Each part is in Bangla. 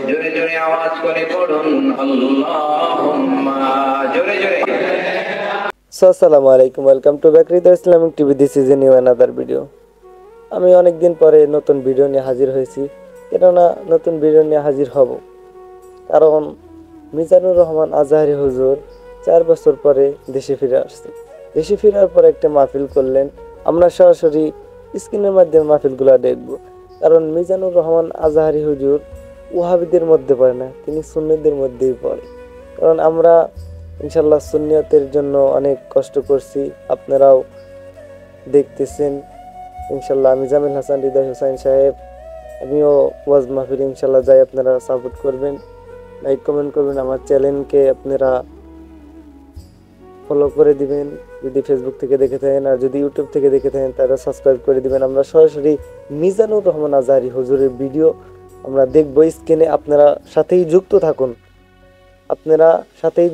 জোরে জোরে আওয়াজ করে পড়ুন আল্লাহুম্মা, জোরে জোরে। আসসালামু আলাইকুম, ওয়েলকাম টু ব্যাকরিদা Islamic TV. This is a new another video. আমি অনেকদিন পরে নতুন ভিডিও নিয়ে হাজির হয়েছি। কেননা নতুন ভিডিও নিয়ে হাজির হব কারণ মিজানুর রহমান আজহারি হুজুর 4 বছর পরে দেশে ফিরে আসছে। দেশে ফেরার পর একটা মাহফিল করলেন। আমরা সরাসরি স্ক্রিনের মাধ্যমে মাহফিলগুলো দেখব। কারণ মিজানুর রহমান আজহারি হুজুর ওয়াহাবিদের মধ্যে পড়ে না, তিনি সুন্নিদের মধ্যেই পড়ে। কারণ আমরা ইনশাল্লাহ সুন্নিয়তের জন্য অনেক কষ্ট করছি, আপনারাও দেখতেছেন। ইনশাল্লাহ আমি জামিল হাসান হৃদয় হোসাইন সাহেব, আমিও ওয়াজ মাহফিল ইনশাল্লাহ যাই, আপনারা সাপোর্ট করবেন, লাইক কমেন্ট করবেন, আমার চ্যানেলকে আপনারা ফলো করে দিবেন যদি ফেসবুক থেকে দেখে থাকেন, আর যদি ইউটিউব থেকে দেখে থাকেন তারা সাবস্ক্রাইব করে দিবেন। আমরা সরাসরি মিজানুর রহমান আজহারি হুজুরের ভিডিও আমরা দেখব স্ক্রিনে। আপনারা সাথেই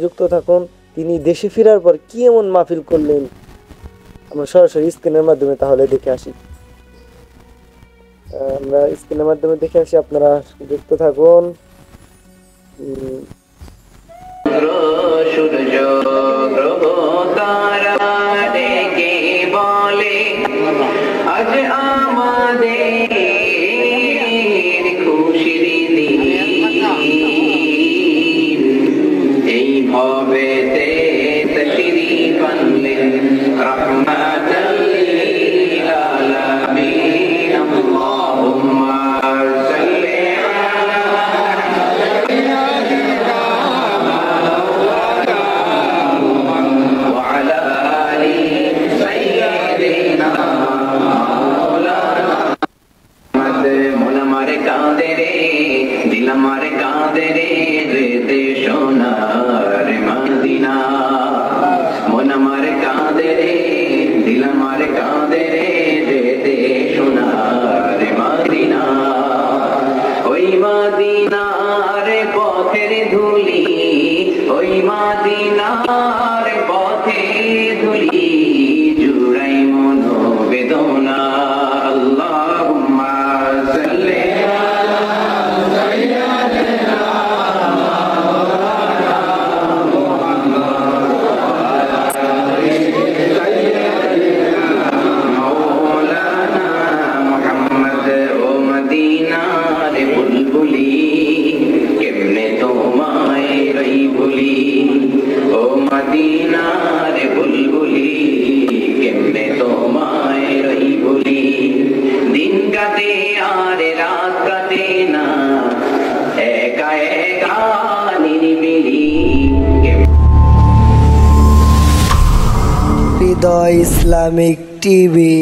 যুক্ত থাকুন, তিনি দেশে ফেরার পর কি এমন মাহফিল করলেন আমরা সরাসরি স্ক্রিনের মাধ্যমে তাহলে দেখে আসি। আপনারা যুক্ত থাকুন। সূর্য গ্রহ তারা ডেকে বলে আজ আমাদের খুশির দিন, এই ভবেতে তশরীফ আনলেন রাহমাতাল লিল আলামিন। আল্লাহুম্মা সাল্লি দিলামারে কাঁদে রে যেতে সোনার মদিনা, মন আমার কাঁদে রে, দিলামার কাঁদে রে যেতে সোনার মদিনা। ওই মদিনার পথের ধুলি, ওই মদিনার পথের ধুলি জুড়াই মনোবেদনা। আল্লাহুম্মা সাল্লি হৃদয় ইসলামিক টিভি।